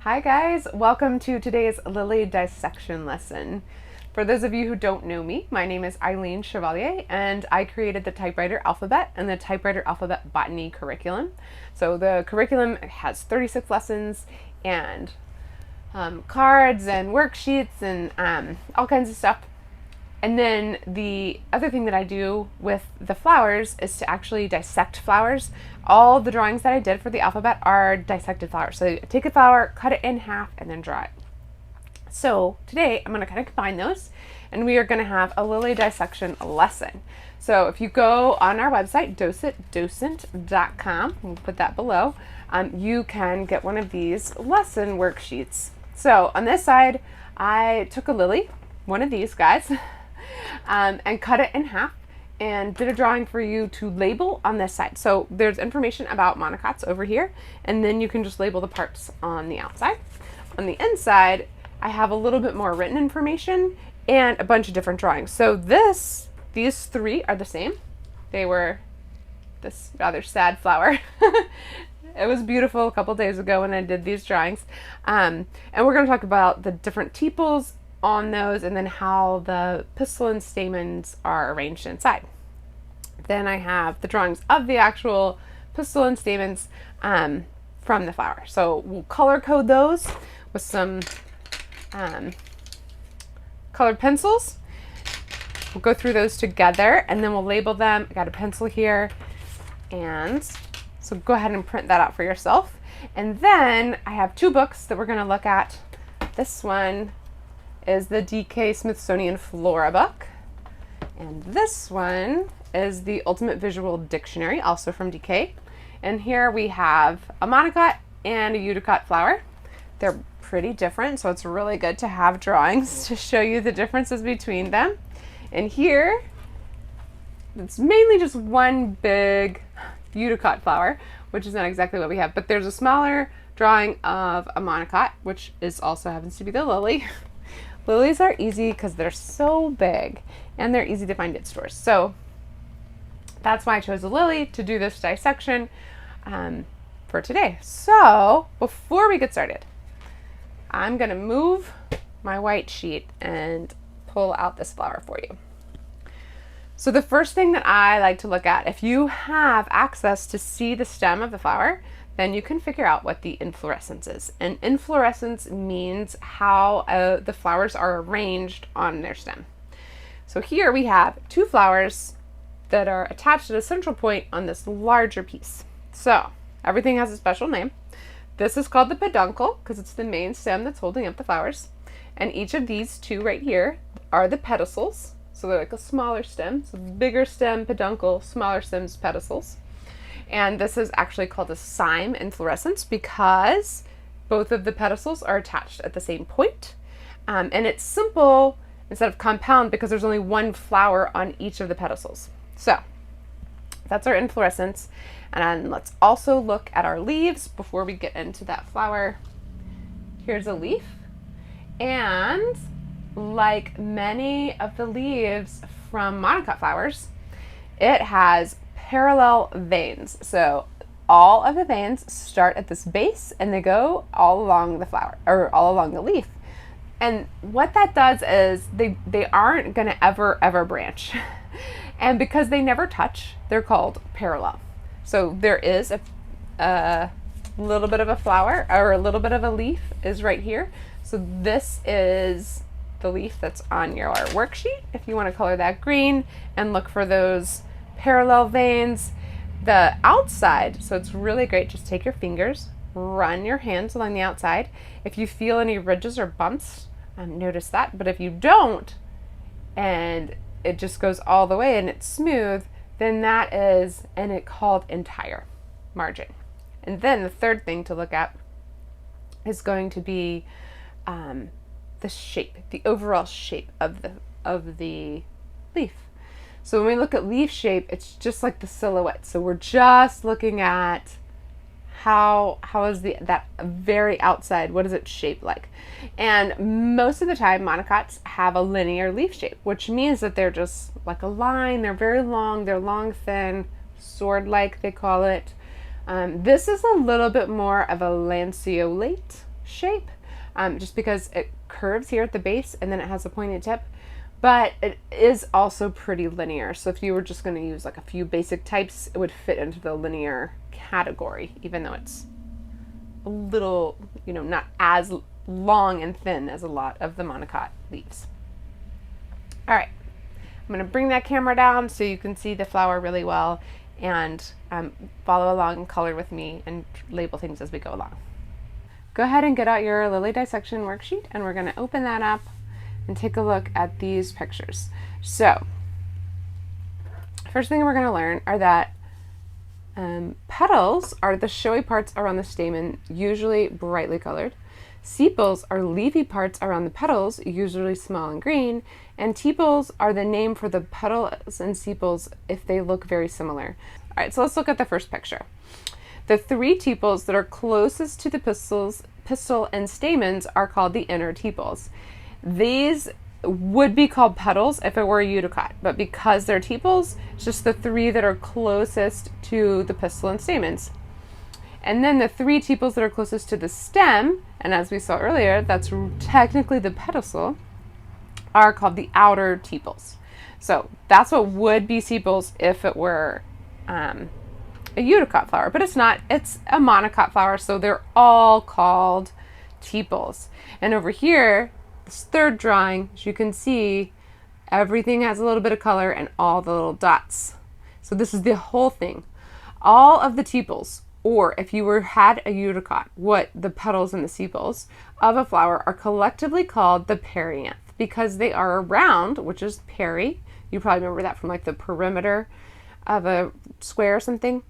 Hi guys, welcome to today's lily dissection lesson. For those of you who don't know me, my name is Eileen Chevalier and I created the typewriter alphabet and the typewriter alphabet botany curriculum. So the curriculum has 36 lessons and cards and worksheets and all kinds of stuff. And then the other thing that I do with the flowers is to actually dissect flowers. All the drawings that I did for the alphabet are dissected flowers. So take a flower, cut it in half, and then draw it. So today I'm going to kind of combine those, and we are going to have a lily dissection lesson. So if you go on our website, docent.com, we'll put that below, you can get one of these lesson worksheets. So on this side, I took a lily, one of these guys, and cut it in half and did a drawing for you to label on this side. So there's information about monocots over here, and then you can just label the parts on the outside. On the inside, I have a little bit more written information and a bunch of different drawings. So these three are the same. They were this rather sad flower. It was beautiful a couple days ago when I did these drawings. And we're going to talk about the different tepals on those, and then how the pistil and stamens are arranged inside. Then I have the drawings of the actual pistil and stamens from the flower. So we'll color code those with some colored pencils. We'll go through those together and then we'll label them. I got a pencil here, and so go ahead and print that out for yourself. And then I have two books that we're going to look at. This one is the DK Smithsonian Flora book, and this one is the Ultimate Visual Dictionary, also from DK. And here we have a monocot and a eudicot flower. They're pretty different, so it's really good to have drawings to show you the differences between them. And here it's mainly just one big eudicot flower, which is not exactly what we have, but there's a smaller drawing of a monocot, which is also happens to be the lily. Lilies are easy because they're so big and they're easy to find at stores. So that's why I chose a lily to do this dissection for today. So before we get started, I'm going to move my white sheet and pull out this flower for you. So the first thing that I like to look at, if you have access to see the stem of the flower, then you can figure out what the inflorescence is. And inflorescence means how the flowers are arranged on their stem. So here we have two flowers that are attached at a central point on this larger piece. So everything has a special name. This is called the peduncle because it's the main stem that's holding up the flowers. And each of these two right here are the pedicels. So they're like a smaller stem. So bigger stem, peduncle, smaller stems, pedicels. And this is actually called a cyme inflorescence because both of the pedicels are attached at the same point. And it's simple instead of compound because there's only one flower on each of the pedicels. So that's our inflorescence. And let's also look at our leaves before we get into that flower. Here's a leaf. And like many of the leaves from monocot flowers, it has parallel veins. So all of the veins start at this base and they go all along the flower or all along the leaf. And what that does is they aren't going to ever branch. And because they never touch, they're called parallel. So there is a little bit of a flower or a little bit of a leaf is right here. So this is the leaf that's on your worksheet if you want to color that green and look for those parallel veins. The outside, so it's really great, just take your fingers, run your hands along the outside. If you feel any ridges or bumps, notice that. But if you don't, and it just goes all the way and it's smooth, then that is called entire margin. And then the third thing to look at is going to be the shape, the overall shape of the leaf. So when we look at leaf shape, it's just like the silhouette. So we're just looking at how is that very outside, what is it shaped like? And most of the time monocots have a linear leaf shape, which means that they're just like a line. They're very long, they're long, thin, sword-like they call it. This is a little bit more of a lanceolate shape, just because it curves here at the base and then it has a pointed tip, but it is also pretty linear. So if you were just going to use like a few basic types, it would fit into the linear category, even though it's a little, not as long and thin as a lot of the monocot leaves. All right, I'm going to bring that camera down so you can see the flower really well, and follow along and color with me and label things as we go along. Go ahead and get out your lily dissection worksheet, and we're going to open that up and take a look at these pictures. So first thing we're going to learn are that petals are the showy parts around the stamen, usually brightly colored. Sepals are leafy parts around the petals, usually small and green, and tepals are the name for the petals and sepals if they look very similar. All right, so let's look at the first picture. The three tepals that are closest to the pistil and stamens are called the inner tepals. These would be called petals if it were a eudicot, but because they're tepals, it's just the three that are closest to the pistil and stamens. And then the three tepals that are closest to the stem, and as we saw earlier, that's technically the pedicel, are called the outer tepals. So that's what would be sepals if it were a eudicot flower, but it's not. It's a monocot flower, so they're all called tepals. And over here, this third drawing, as you can see, everything has a little bit of color and all the little dots. So this is the whole thing. All of the tepals, or if you had a eudicot, what the petals and the sepals of a flower are collectively called the perianth, because they are around, which is peri. You probably remember that from like the perimeter of a square or something.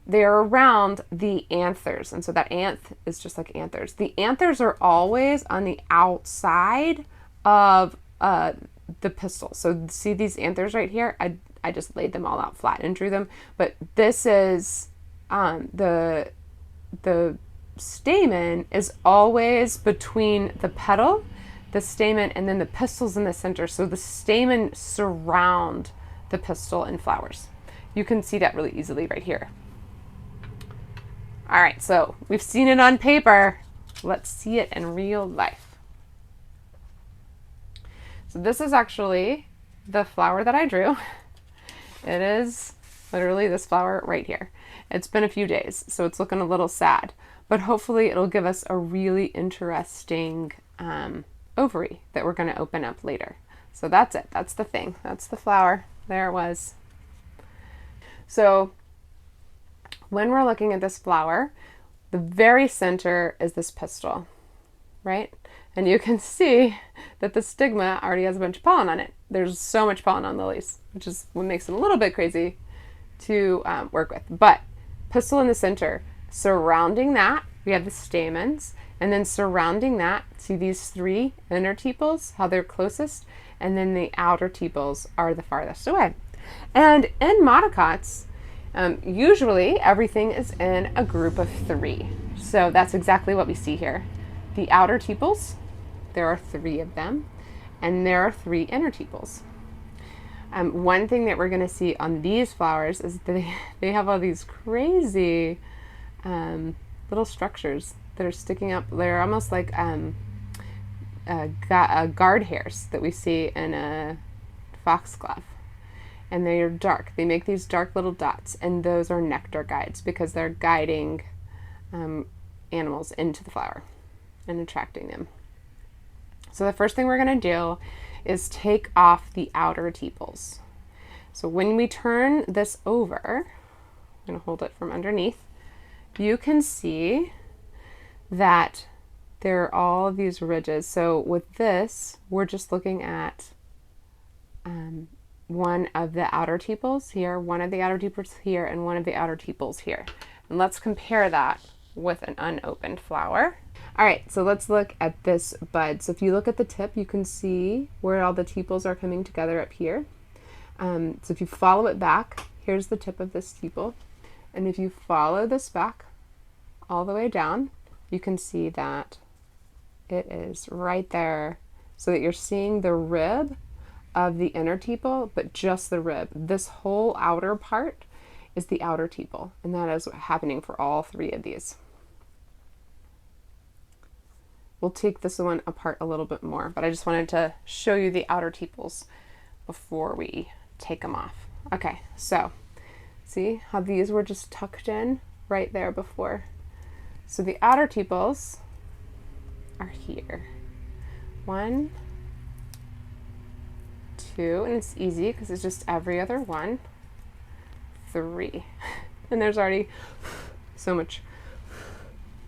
They're around the anthers, and so that anth is just like anthers. The anthers are always on the outside of the pistil. So see these anthers right here? I just laid them all out flat and drew them, but this is the stamen is always between the petal, the stamen, and then the pistils in the center. So the stamen surround the pistil in flowers. You can see that really easily right here. All right, so we've seen it on paper. Let's see it in real life. So this is actually the flower that I drew. It is literally this flower right here. It's been a few days, so it's looking a little sad, but hopefully it'll give us a really interesting ovary that we're going to open up later. So that's it. That's the thing. That's the flower. There it was. So when we're looking at this flower, the very center is this pistil, right? And you can see that the stigma already has a bunch of pollen on it. There's so much pollen on lilies, which is what makes them a little bit crazy to work with. But pistil in the center, surrounding that, we have the stamens, and then surrounding that, see these three inner tepals, how they're closest, and then the outer tepals are the farthest away. And in monocots, usually everything is in a group of three. So that's exactly what we see here. The outer tepals, there are three of them, and there are three inner tepals. One thing that we're going to see on these flowers is they have all these crazy little structures that are sticking up. They're almost like guard hairs that we see in a foxglove. And they are dark. They make these dark little dots, and those are nectar guides because they're guiding animals into the flower and attracting them. So the first thing we're going to do is take off the outer tepals. So when we turn this over, I'm going to hold it from underneath, you can see that there are all of these ridges. So with this, we're just looking at one of the outer tepals here, one of the outer tepals here, and one of the outer tepals here. And let's compare that with an unopened flower. All right, so let's look at this bud. So if you look at the tip, you can see where all the tepals are coming together up here. So if you follow it back, here's the tip of this tepal. And if you follow this back all the way down, you can see that it is right there, so that you're seeing the rib of the inner tepal, but just the rib. This whole outer part is the outer tepal, and that is happening for all three of these. we'll take this one apart a little bit more, but I just wanted to show you the outer tepals before we take them off. Okay, so see how these were just tucked in right there before. So the outer tepals are here. 1, 2, and it's easy because it's just every other one. 3, and there's already so much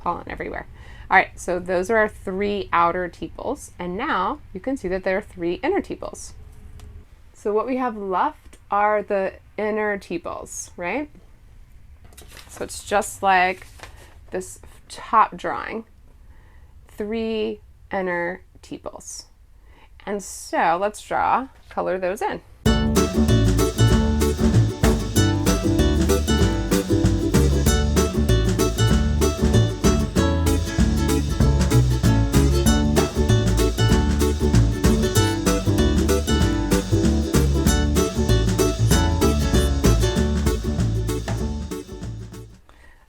pollen everywhere. All right, so those are our 3 outer tepals, and now you can see that there are 3 inner tepals. So what we have left are the inner tepals, right? So it's just like this top drawing, 3 inner tepals. And so let's color those in.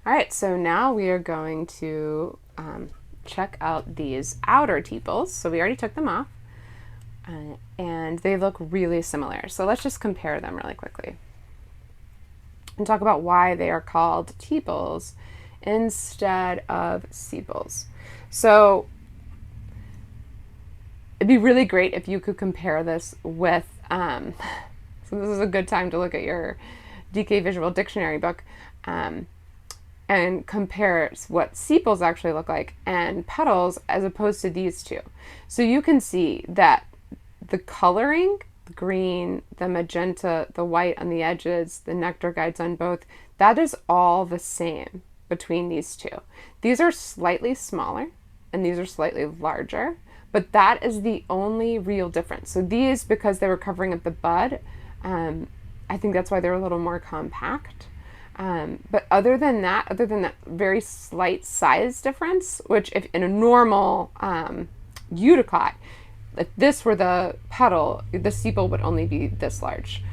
All right, so now we are going to check out these outer tepals. So we already took them off, and they look really similar. So let's just compare them really quickly and talk about why they are called tepals instead of sepals. So it'd be really great if you could compare this with, so this is a good time to look at your DK Visual Dictionary book, and compare what sepals actually look like and petals as opposed to these two. So you can see that the coloring, the green, the magenta, the white on the edges, the nectar guides on both, that is all the same between these two. These are slightly smaller and these are slightly larger, but that is the only real difference. So these, because they were covering up the bud, I think that's why they're a little more compact. But other than that very slight size difference, which if in a normal eudicot, if this were the petal, the sepal would only be this large.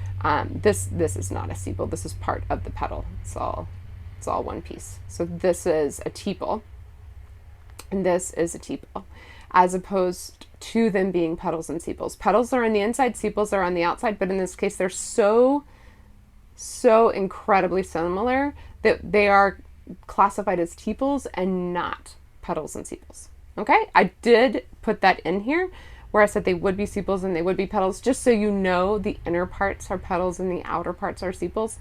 This is not a sepal. This is part of the petal. It's all one piece. So this is a tepal, and this is a tepal, as opposed to them being petals and sepals. Petals are on the inside, sepals are on the outside, but in this case, they're so incredibly similar that they are classified as tepals and not petals and sepals. Okay, I did put that in here where I said they would be sepals and they would be petals, just so you know the inner parts are petals and the outer parts are sepals.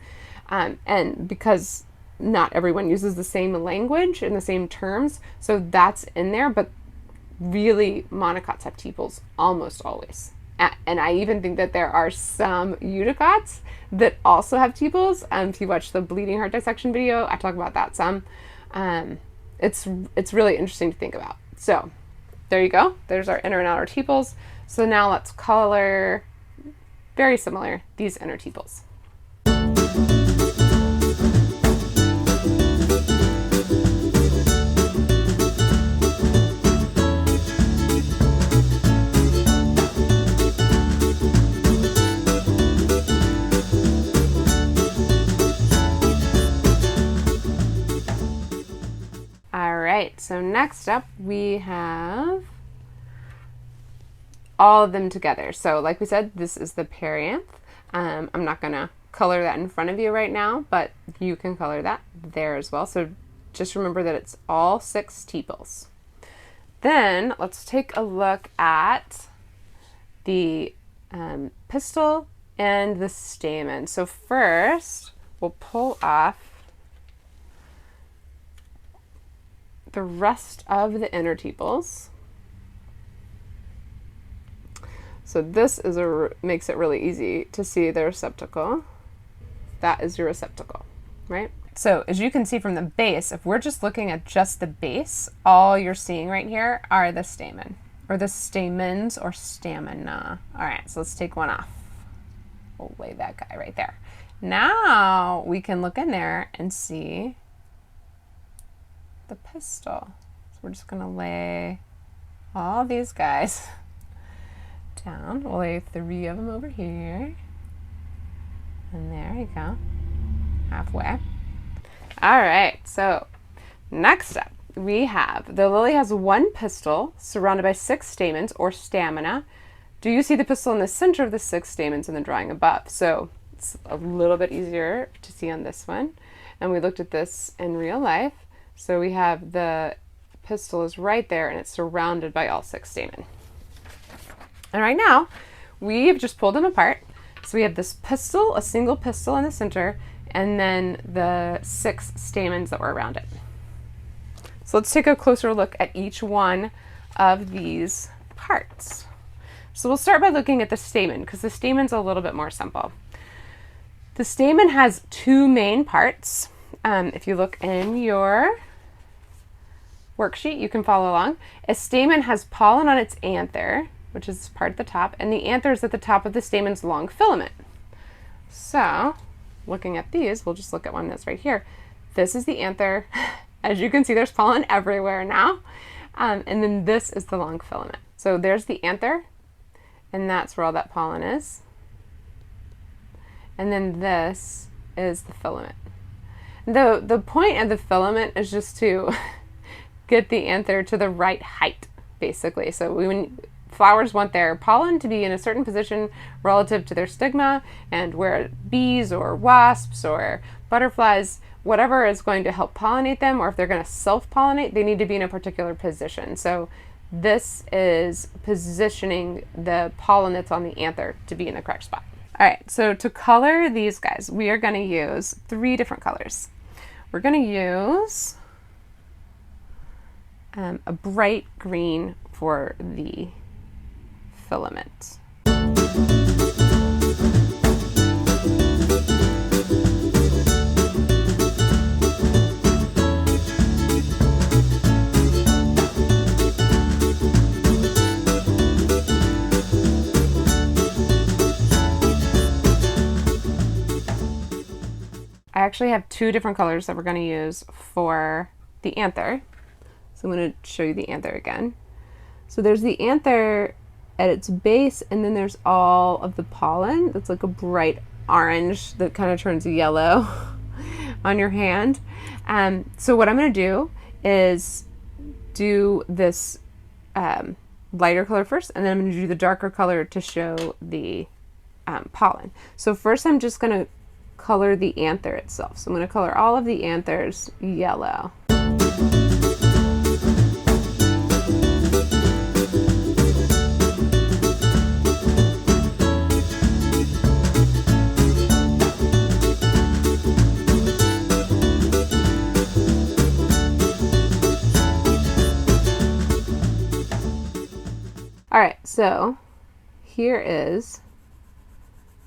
And because not everyone uses the same language and the same terms, so that's in there, but really monocots have tepals almost always. And I even think that there are some eudicots that also have tepals. If you watch the bleeding heart dissection video, I talk about that some. It's really interesting to think about. So there you go. There's our inner and outer tepals. So now let's color, very similar, these inner tepals. So next up we have all of them together. So like we said, this is the perianth. I'm not gonna color that in front of you right now, but you can color that there as well. So just remember that it's all 6 tepals. Then let's take a look at the pistil and the stamen. So first we'll pull off the rest of the inner tepals. So this is makes it really easy to see the receptacle. That is your receptacle, right? So as you can see from the base, if we're just looking at just the base, all you're seeing right here are the stamen, or the stamens, or stamina. All right, so let's take one off. We'll lay that guy right there. Now we can look in there and see the pistil. So we're just gonna lay all these guys down. We'll lay 3 of them over here. And there you go, halfway. All right, so next up, we have, the lily has one pistil surrounded by 6 stamens or stamina. Do you see the pistil in the center of the 6 stamens in the drawing above? So it's a little bit easier to see on this one. And we looked at this in real life. So we have the pistil is right there and it's surrounded by all 6 stamen. And right now, we've just pulled them apart. So we have this pistil, a single pistil in the center, and then the 6 stamens that were around it. So let's take a closer look at each one of these parts. So we'll start by looking at the stamen, because the stamen's a little bit more simple. The stamen has 2 main parts. If you look in your worksheet, you can follow along. A stamen has pollen on its anther, which is part at the top, and the anther is at the top of the stamen's long filament. So, looking at these, we'll just look at one that's right here. This is the anther. As you can see, there's pollen everywhere now. And then this is the long filament. So there's the anther, and that's where all that pollen is. And then this is the filament. The point of the filament is just to get the anther to the right height, basically. So when flowers want their pollen to be in a certain position relative to their stigma, and where bees or wasps or butterflies, whatever is going to help pollinate them, or if they're going to self-pollinate, they need to be in a particular position. So this is positioning the pollen that's on the anther to be in the correct spot. All right, so to color these guys, we are going to use 3 different colors. We're going to use a bright green for the filament. I actually have 2 different colors that we're going to use for the anther. So I'm going to show you the anther again. So there's the anther at its base, and then there's all of the pollen that's like a bright orange that kind of turns yellow on your hand. So what I'm going to do is do this lighter color first, and then I'm going to do the darker color to show the pollen. So first I'm just going to color the anther itself. So I'm going to color all of the anthers yellow. All right, so here is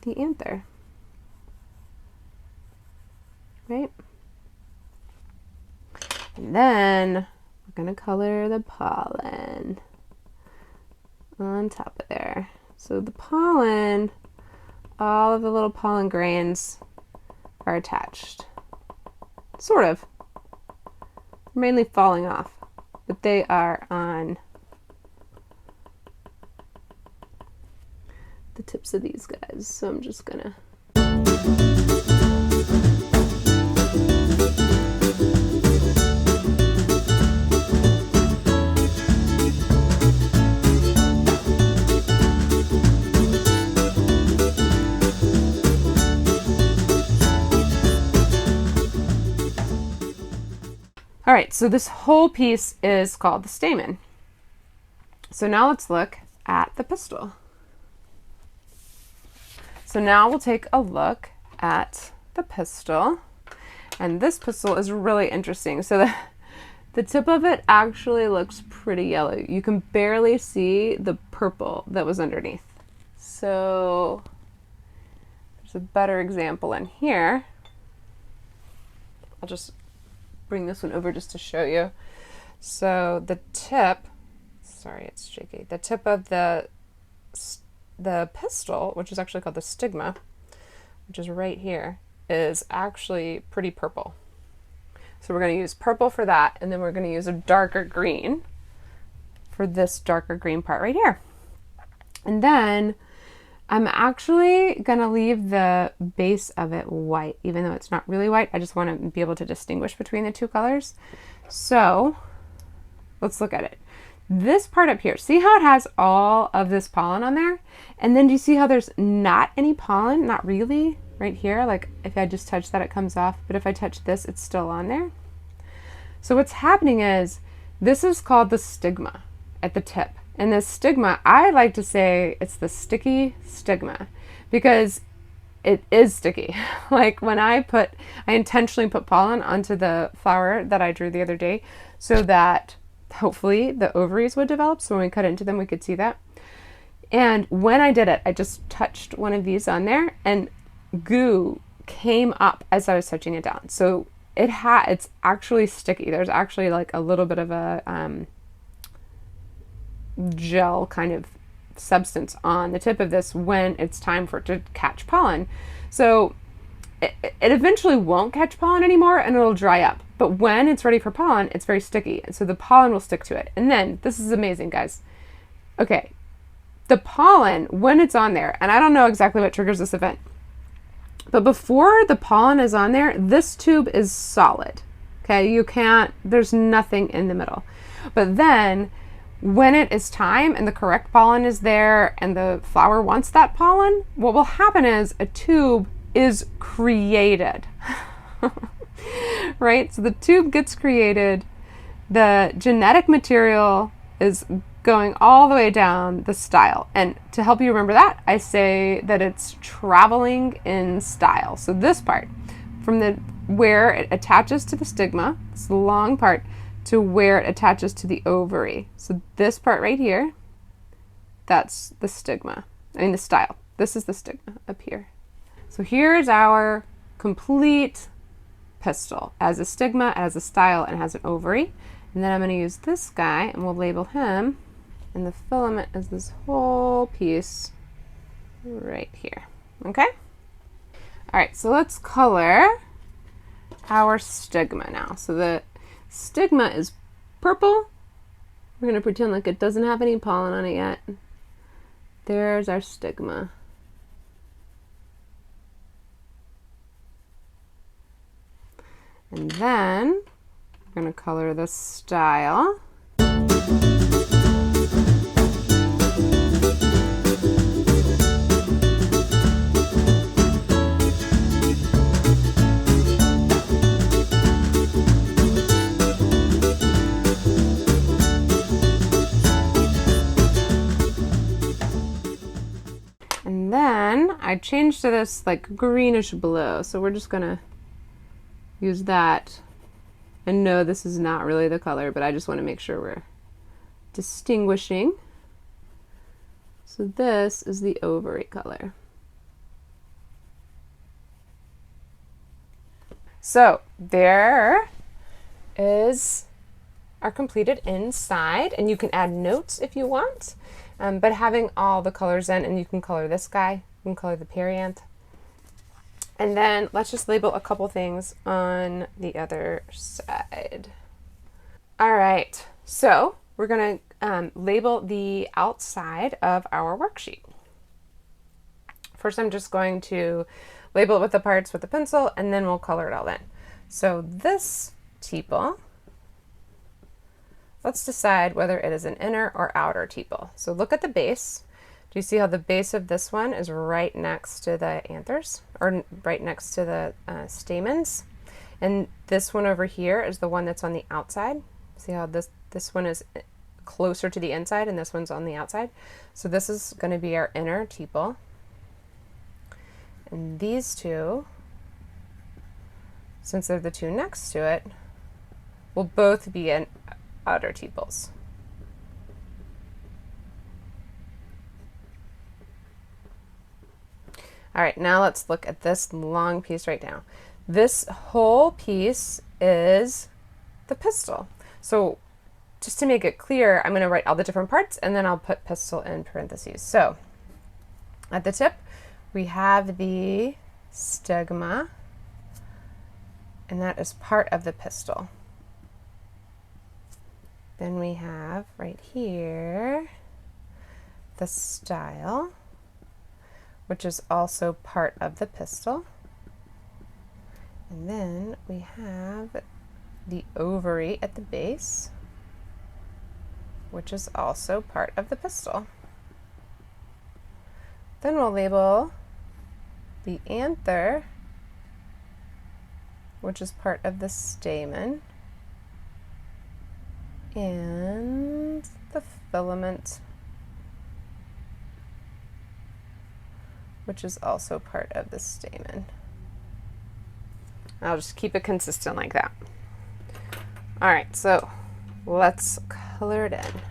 the anther, right? And then we're gonna color the pollen on top of there. So the pollen, all of the little pollen grains are attached, sort of, mainly falling off, but they are on the tips of these guys. So I'm just gonna all right, so this whole piece is called the stamen. So now let's look at the pistil. So now we'll take a look at the pistil, and this pistil is really interesting. So the tip of it actually looks pretty yellow. You can barely see the purple that was underneath. So there's a better example in here. I'll just bring this one over just to show you. So the tip, sorry, it's shaky. The tip of the pistil, which is actually called the stigma, which is right here, is actually pretty purple. So we're going to use purple for that, and then we're going to use a darker green for this darker green part right here. And then I'm actually going to leave the base of it white, even though it's not really white. I just want to be able to distinguish between the 2 colors. So let's look at it. This part up here, see how it has all of this pollen on there? And then do you see how there's not any pollen? Not really, right here. Like if I just touch that, it comes off. But if I touch this, it's still on there. So what's happening is, this is called the stigma at the tip. And this stigma, I like to say it's the sticky stigma, because it is sticky. Like when I intentionally put pollen onto the flower that I drew the other day so that hopefully the ovaries would develop. So when we cut into them, we could see that. And when I did it, I just touched one of these on there and goo came up as I was touching it down. So it's actually sticky. There's actually like a little bit of a gel kind of substance on the tip of this when it's time for it to catch pollen. So it eventually won't catch pollen anymore and it'll dry up. But when it's ready for pollen, it's very sticky. And so the pollen will stick to it. And then, this is amazing, guys. Okay, the pollen, when it's on there, and I don't know exactly what triggers this event, but before the pollen is on there, this tube is solid. Okay, there's nothing in the middle. But then, when it is time and the correct pollen is there and the flower wants that pollen, what will happen is a tube is created. Right? So the tube gets created, the genetic material is going all the way down the style. And to help you remember that, I say that it's traveling in style. So this part, from where it attaches to the stigma, this long part, to where it attaches to the ovary. So this part right here, that's the stigma. The style. This is the stigma up here. So here's our complete pistil. It has a stigma, it has a style, and it has an ovary. And then I'm going to use this guy and we'll label him. And the filament is this whole piece right here. Okay? All right, so let's color our stigma now. So the stigma is purple. We're going to pretend like it doesn't have any pollen on it yet. There's our stigma. And then we're going to color the style. And then I changed to this like greenish blue. So we're just going to use that. And no, this is not really the color, but I just want to make sure we're distinguishing. So this is the ovary color. So there is our completed inside, and you can add notes if you want, but having all the colors in, and you can color this guy, you can color the perianth. And then let's just label a couple things on the other side. All right, so we're gonna label the outside of our worksheet. First, I'm just going to label it with the parts with the pencil, and then we'll color it all in. So this tepal, let's decide whether it is an inner or outer tepal. So look at the base. Do you see how the base of this one is right next to the anthers, or right next to the stamens? And this one over here is the one that's on the outside. See how this one is closer to the inside and this one's on the outside? So this is going to be our inner tepal. And these two, since they're the two next to it, will both be in outer tepals. All right, now let's look at this long piece right now. This whole piece is the pistil. So just to make it clear, I'm going to write all the different parts and then I'll put pistil in parentheses. So at the tip, we have the stigma, and that is part of the pistil. Then we have right here the style, which is also part of the pistil. And then we have the ovary at the base. which is also part of the pistil. Then we'll label the anther, which is part of the stamen, and the filament, which is also part of the stamen. I'll just keep it consistent like that. All right, so let's color it in.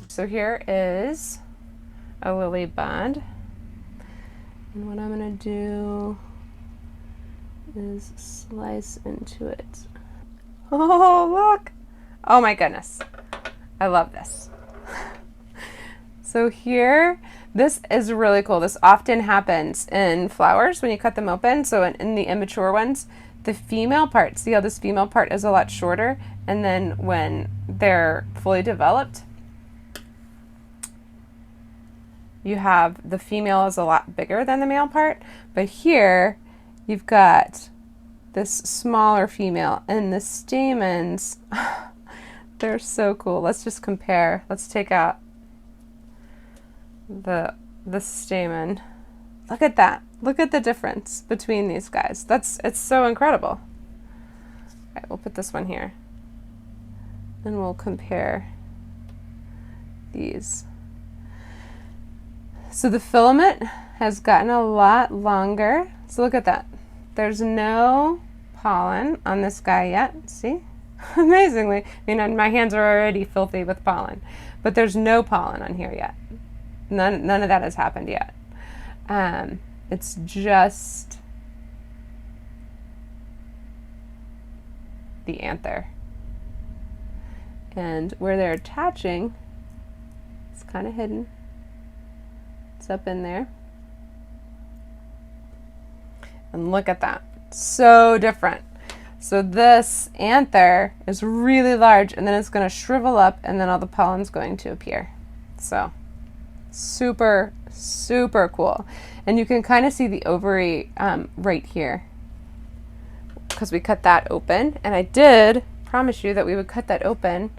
So here is a lily bud, and what I'm going to do is slice into it. Oh, look! Oh my goodness, I love this. So here, this is really cool. This often happens in flowers when you cut them open. So in the immature ones, the female part, see how this female part is a lot shorter, and then when they're fully developed, you have the female is a lot bigger than the male part, but here you've got this smaller female, and the stamens, they're so cool. Let's just compare. Let's take out the stamen. Look at that. Look at the difference between these guys. It's so incredible. All right, we'll put this one here, and we'll compare these. So the filament has gotten a lot longer. So look at that. There's no pollen on this guy yet. See? Amazingly. I mean, my hands are already filthy with pollen, but there's no pollen on here yet. None of that has happened yet. It's just the anther. And where they're attaching, it's kind of hidden. It's up in there. And look at that. So different. So this anther is really large, and then it's going to shrivel up, and then all the pollen's going to appear. So super, super cool. And you can kind of see the ovary right here, because we cut that open. And I did promise you that we would cut that open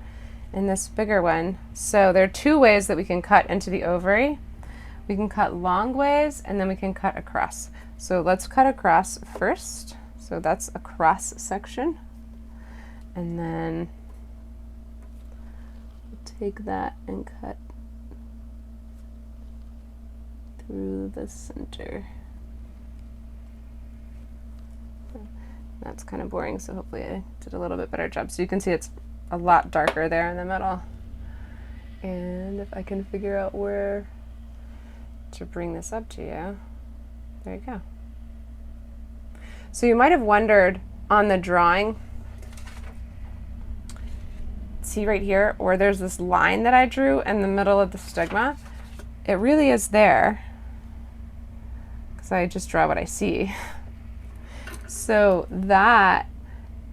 in this bigger one. So there are two ways that we can cut into the ovary. We can cut long ways, and then we can cut across. So let's cut across first. So that's a cross section. And then we'll take that and cut through the center. That's kind of boring, so hopefully I did a little bit better job. So you can see it's a lot darker there in the middle. And if I can figure out where to bring this up to you, there you go. So you might have wondered on the drawing, see right here where there's this line that I drew in the middle of the stigma? It really is there because I just draw what I see. So that,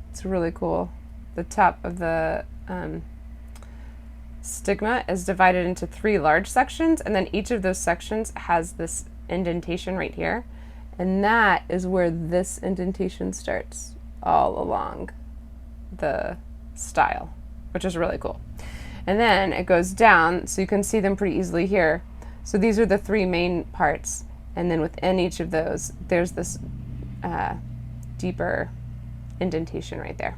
it's really cool. The top of the stigma is divided into 3 large sections, and then each of those sections has this indentation right here, and that is where this indentation starts all along the style, which is really cool. And then it goes down, so you can see them pretty easily here. So these are the 3 main parts, and then within each of those there's this deeper indentation right there.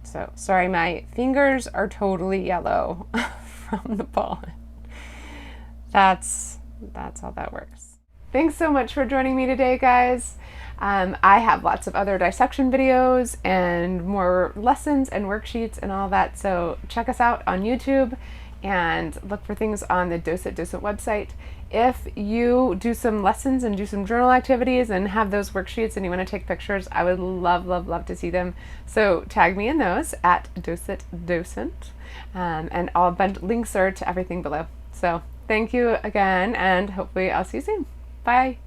So, sorry, my fingers are totally yellow from the pollen. That's how that works. Thanks so much for joining me today, guys. I have lots of other dissection videos and more lessons and worksheets and all that, so check us out on YouTube and look for things on the Docent website. If you do some lessons and do some journal activities and have those worksheets and you want to take pictures, I would love to see them. So tag me in those at Docent, and all links are to everything below. So thank you again, and hopefully I'll see you soon. Bye.